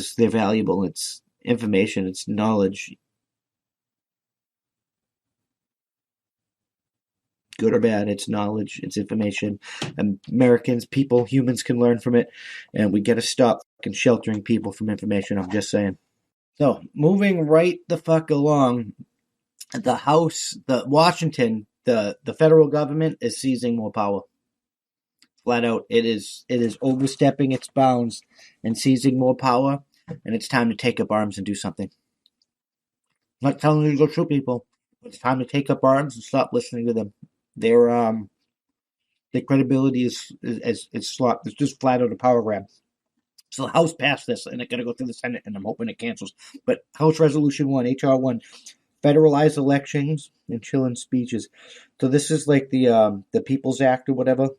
because they're valuable. It's information, it's knowledge, good or bad. It's knowledge, it's information. Americans, people, humans can learn from it, and we got to stop fucking sheltering people from information. I'm just saying. So, moving right the fuck along, the House, the Washington, the federal government is seizing more power. Flat out, it is overstepping its bounds and seizing more power, and it's time to take up arms and do something. I'm not telling you to go shoot people. It's time to take up arms and stop listening to them. Their credibility is slot. It's just flat out a power grab. So the House passed this, and it's going to go through the Senate, and I'm hoping it cancels. But House Resolution 1, H.R. 1, federalize elections and chilling speeches. So this is like the People's Act or whatever.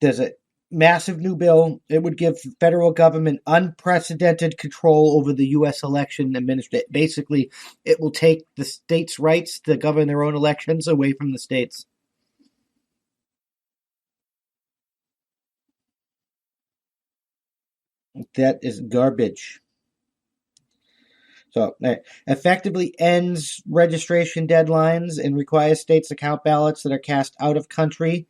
There's a massive new bill. It would give federal government unprecedented control over the U.S. election administration. Basically, it will take the states' rights to govern their own elections away from the states. That is garbage. So, effectively ends registration deadlines and requires states to count ballots that are cast out of country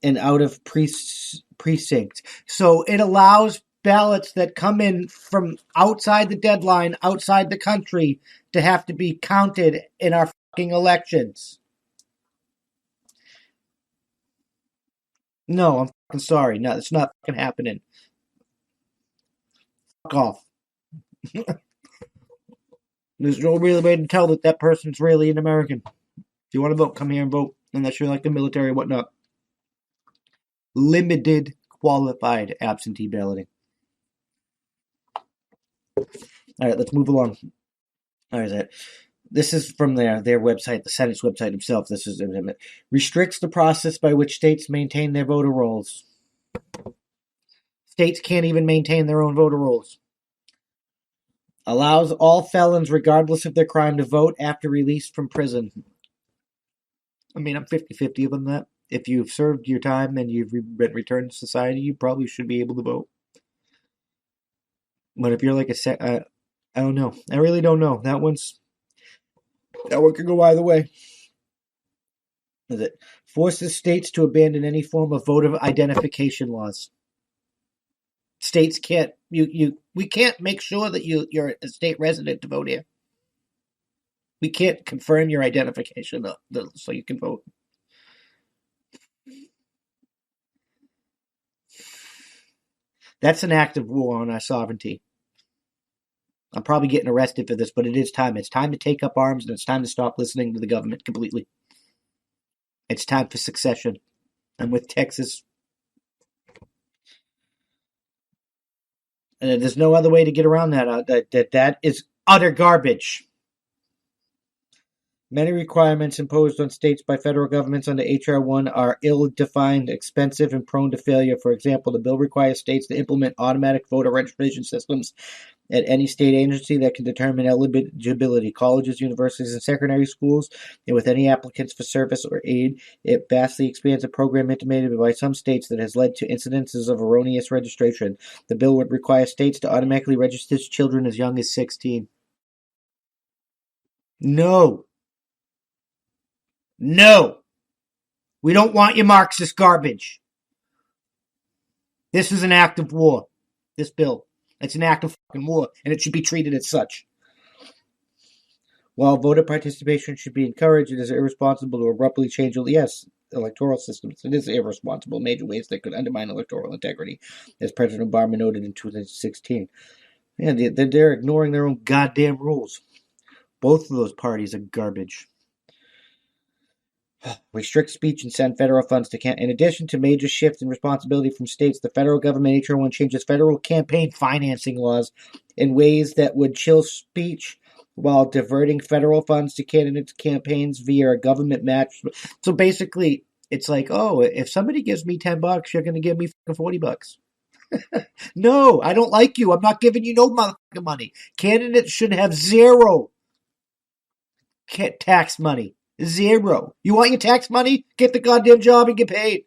and out of precinct. So it allows ballots that come in from outside the deadline, outside the country, to have to be counted in our fucking elections. No, I'm fucking sorry. No, it's not fucking happening. Fuck off. There's no real way to tell that person's really an American. If you want to vote, come here and vote. Unless you're like the military or whatnot. Limited qualified absentee balloting. All right, let's move along. All right, this is from their website, the Senate's website themselves. This is restricts the process by which states maintain their voter rolls. States can't even maintain their own voter rolls. Allows all felons, regardless of their crime, to vote after release from prison. I mean, I'm 50-50 on that. If you've served your time and you've been returned to society, you probably should be able to vote. But if you're like I don't know. I really don't know. That one could go either way. Is it forces states to abandon any form of voter identification laws? States can't. We can't make sure that you're a state resident to vote here. We can't confirm your identification so you can vote. That's an act of war on our sovereignty. I'm probably getting arrested for this, but it is time. It's time to take up arms, and it's time to stop listening to the government completely. It's time for succession. I'm with Texas. And there's no other way to get around that. That is utter garbage. Many requirements imposed on states by federal governments under H.R. 1 are ill-defined, expensive, and prone to failure. For example, the bill requires states to implement automatic voter registration systems at any state agency that can determine eligibility, colleges, universities, and secondary schools, and with any applicants for service or aid. It vastly expands a program implemented by some states that has led to incidences of erroneous registration. The bill would require states to automatically register children as young as 16. No. We don't want your Marxist garbage. This is an act of war. This bill. It's an act of fucking war, and it should be treated as such. While voter participation should be encouraged, it is irresponsible to abruptly change electoral systems. It is irresponsible in major ways that could undermine electoral integrity, as President Obama noted in 2016. Yeah, they're ignoring their own goddamn rules. Both of those parties are garbage. Restrict speech and send federal funds to campaigns. In addition to major shifts in responsibility from states, the federal government H.R. 1 changes federal campaign financing laws in ways that would chill speech while diverting federal funds to candidates' campaigns via a government match. So basically, it's like, oh, if somebody gives me $10, you're going to give me $40. No, I don't like you. I'm not giving you no motherfucking money. Candidates should have zero tax money. Zero. You want your tax money? Get the goddamn job and get paid.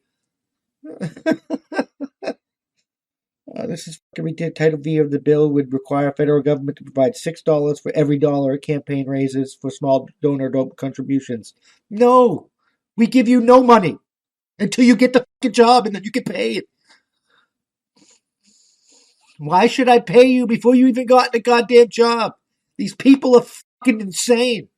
This is fucking ridiculous. Title V of the bill would require federal government to provide $6 for every dollar it campaign raises for small donor contributions. No, we give you no money until you get the fucking job and then you get paid. Why should I pay you before you even got the goddamn job? These people are fucking insane.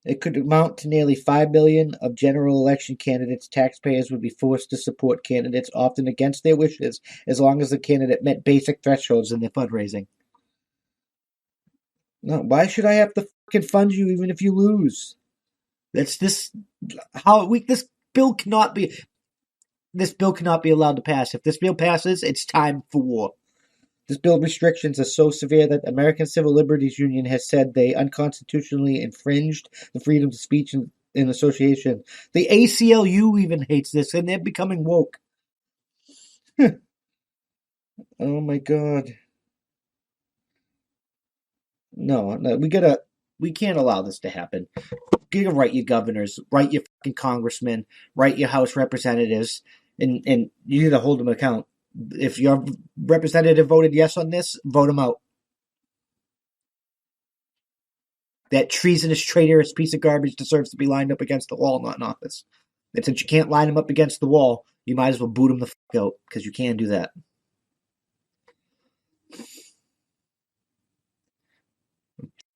It could amount to nearly $5 billion of general election candidates. Taxpayers would be forced to support candidates, often against their wishes, as long as the candidate met basic thresholds in their fundraising. No, why should I have to fucking fund you even if you lose? That's this. This bill cannot be. This bill cannot be allowed to pass. If this bill passes, it's time for war. This bill restrictions are so severe that American Civil Liberties Union has said they unconstitutionally infringed the freedom of speech and association. The ACLU even hates this, and they're becoming woke. Oh my god. No, we can't allow this to happen. You gotta write your governors, write your fucking congressmen, write your House representatives, and you need to hold them account. If your representative voted yes on this, vote him out. That treasonous, traitorous piece of garbage deserves to be lined up against the wall, not in office. And since you can't line him up against the wall, you might as well boot him the fuck out, because you can do that.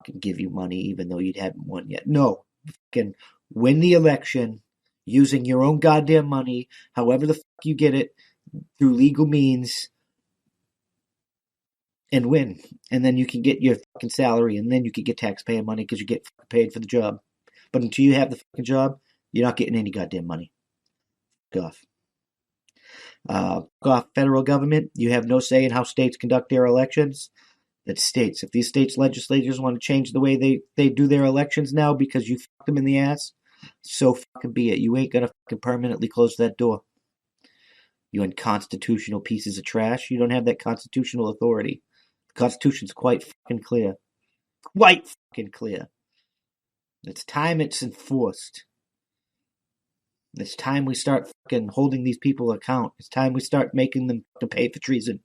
Can give you money even though you haven't won yet. No. Can win the election using your own goddamn money, however the fuck you get it, through legal means, and win. And then you can get your fucking salary, and then you can get taxpayer money because you get paid for the job. But until you have the fucking job, you're not getting any goddamn money. Fuck off. Federal government. You have no say in how states conduct their elections. That's states. If these states' legislatures want to change the way they do their elections now because you fucked them in the ass, so fucking be it. You ain't gonna fucking permanently close that door. You unconstitutional pieces of trash. You don't have that constitutional authority. The Constitution's quite fucking clear. Quite fucking clear. It's time it's enforced. It's time we start fucking holding these people account. It's time we start making them pay for treason.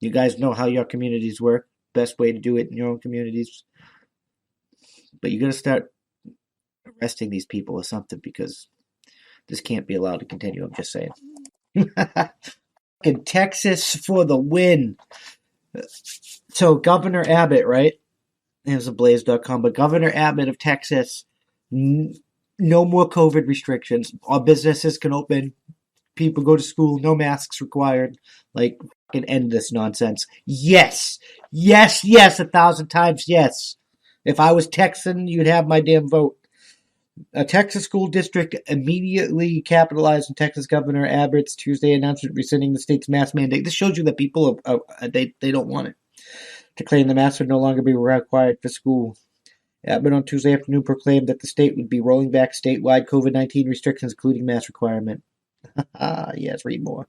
You guys know how your communities work. Best way to do it in your own communities. But you gotta start arresting these people or something, because this can't be allowed to continue. I'm just saying. In Texas for the win. So Governor Abbott, right? It was a blaze.com, but Governor Abbott of Texas, no more COVID restrictions. All businesses can open. People go to school. No masks required. Like, fucking end this nonsense. Yes. Yes, yes, 1,000 times yes. If I was Texan, you'd have my damn vote. A Texas school district immediately capitalized on Texas Governor Abbott's Tuesday announcement rescinding the state's mask mandate. This shows you that people they don't want it. To claim the mask would no longer be required for school. Abbott on Tuesday afternoon proclaimed that the state would be rolling back statewide COVID-19 restrictions, including mask requirement. Yes, read more.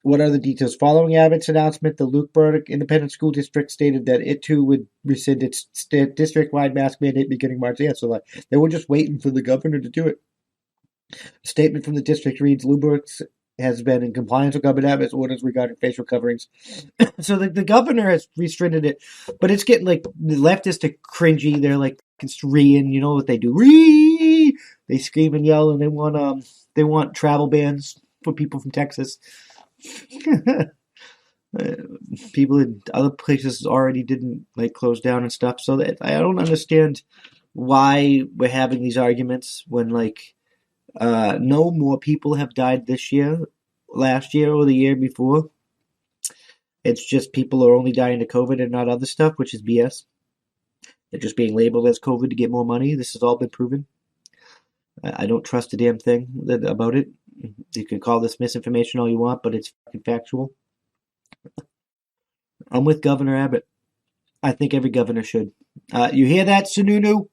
What are the details? Following Abbott's announcement, the Luke Burdick Independent School District stated that it too would rescind its district-wide mask mandate beginning March. Yeah, so they were just waiting for the governor to do it. A statement from the district reads, Lubricks has been in compliance with Governor Abbott's orders regarding facial coverings. So the governor has restricted it, but it's getting like the leftists are cringy. They're like reeing, you know what they do? Ree! They scream and yell, and they want travel bans for people from Texas. People in other places already didn't like close down and stuff, so that I don't understand why we're having these arguments when like no more people have died this year, last year, or the year before. It's just people are only dying to COVID and not other stuff, which is BS. They're just being labeled as COVID to get more money. This has all been proven. I don't trust a damn thing about it. You can call this misinformation all you want, but it's fucking factual. I'm with Governor Abbott. I think every governor should. You hear that, Sununu?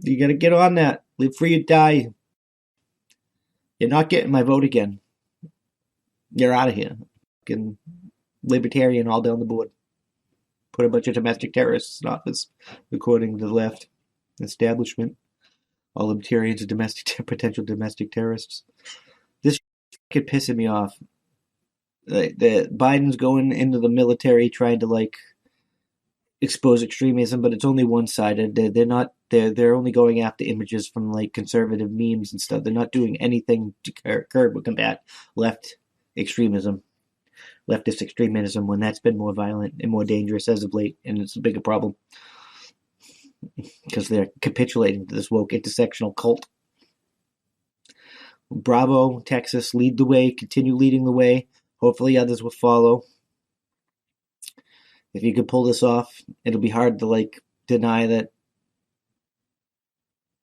You gotta get on that. Live free or die. You're not getting my vote again. You're out of here. Fucking libertarian all down the board. Put a bunch of domestic terrorists in office, according to the left establishment. All libertarians are potential domestic terrorists. This is pissing me off. The Biden's going into the military trying to expose extremism, but it's only one-sided. They're only going after images from conservative memes and stuff. They're not doing anything to curb or combat leftist extremism when that's been more violent and more dangerous as of late, and it's a bigger problem because they're capitulating to this woke intersectional cult. Bravo, Texas, lead the way, continue leading the way. Hopefully others will follow. If you could pull this off, it'll be hard to deny that.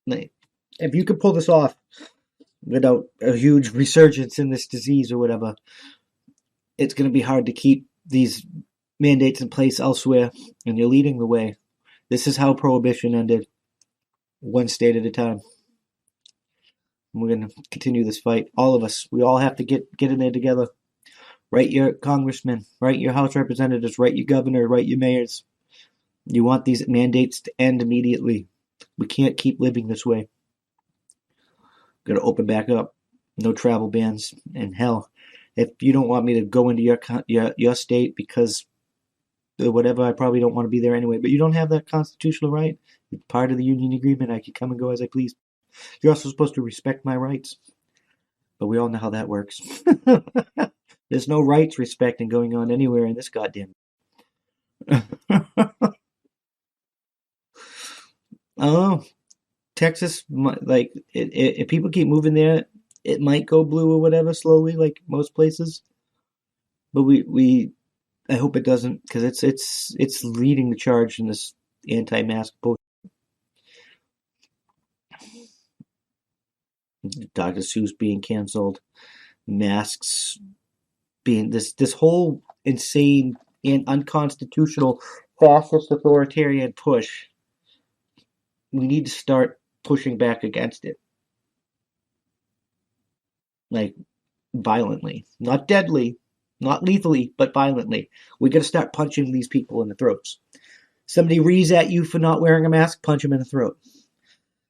If you could pull this off without a huge resurgence in this disease or whatever, it's going to be hard to keep these mandates in place elsewhere, and you're leading the way. This is how Prohibition ended, one state at a time. And we're going to continue this fight. All of us, we all have to get in there together. Write your congressmen, write your House representatives, write your governor, write your mayors. You want these mandates to end immediately. We can't keep living this way. Got to open back up. No travel bans. And hell, if you don't want me to go into your state because whatever, I probably don't want to be there anyway. But you don't have that constitutional right. It's part of the union agreement. I can come and go as I please. You're also supposed to respect my rights. But we all know how that works. There's no rights respecting going on anywhere in this goddamn. Oh, Texas, if people keep moving there, it might go blue or whatever slowly, like most places. But I hope it doesn't, because it's leading the charge in this anti-mask bullshit. Dr. Seuss being canceled, masks being this whole insane and unconstitutional fascist authoritarian push. We need to start pushing back against it. Violently. Not deadly, not lethally, but violently. We got to start punching these people in the throats. Somebody rees at you for not wearing a mask, punch them in the throat.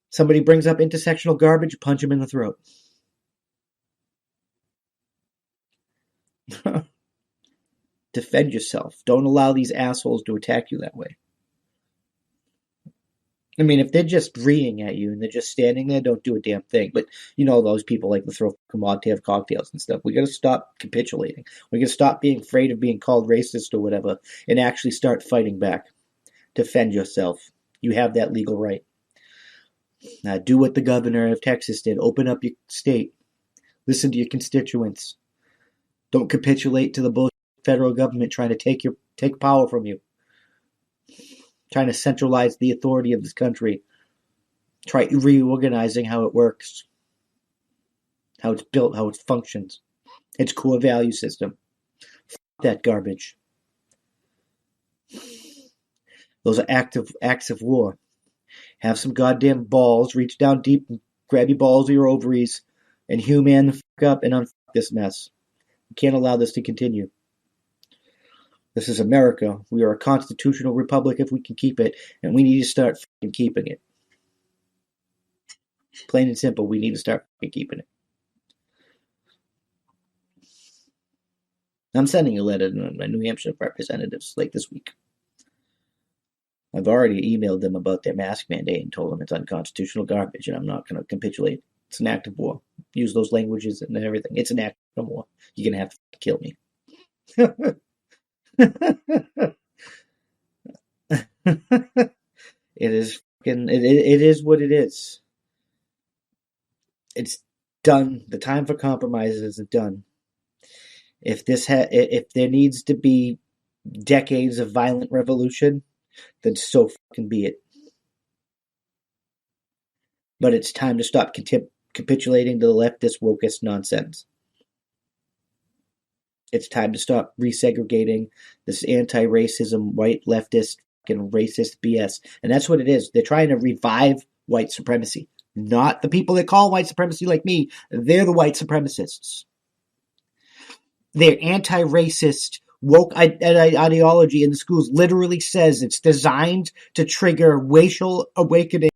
Somebody brings up intersectional garbage, punch them in the throat. Defend yourself. Don't allow these assholes to attack you that way. I mean, if they're just reeing at you and they're just standing there, don't do a damn thing. But you know those people like to throw Molotov cocktails and stuff. We got to stop capitulating. We got to stop being afraid of being called racist or whatever and actually start fighting back. Defend yourself. You have that legal right. Now, do what the governor of Texas did. Open up your state. Listen to your constituents. Don't capitulate to the bullshit federal government trying to take power from you. Trying to centralize the authority of this country. Try reorganizing how it works. How it's built, how it functions. Its core value system. F that garbage. Those are acts of war. Have some goddamn balls. Reach down deep and grab your balls or your ovaries and human the fuck up and unfuck this mess. We can't allow this to continue. This is America. We are a constitutional republic if we can keep it, and we need to start fucking keeping it. Plain and simple, we need to start fucking keeping it. I'm sending a letter to my New Hampshire representatives this week. I've already emailed them about their mask mandate and told them it's unconstitutional garbage, and I'm not going to capitulate. It's an act of war. Use those languages and everything. It's an act of war. You're going to have to kill me. It is what it is. It's done. The time for compromise isn't done. If there needs to be decades of violent revolution, then so fucking be it. But it's time to stop capitulating to the leftist wokest nonsense. It's time to stop resegregating this anti-racism, white leftist, fucking racist BS. And that's what it is. They're trying to revive white supremacy. Not the people that call white supremacy like me. They're the white supremacists. They're anti-racist, Woke ideology in the schools literally says it's designed to trigger racial awakening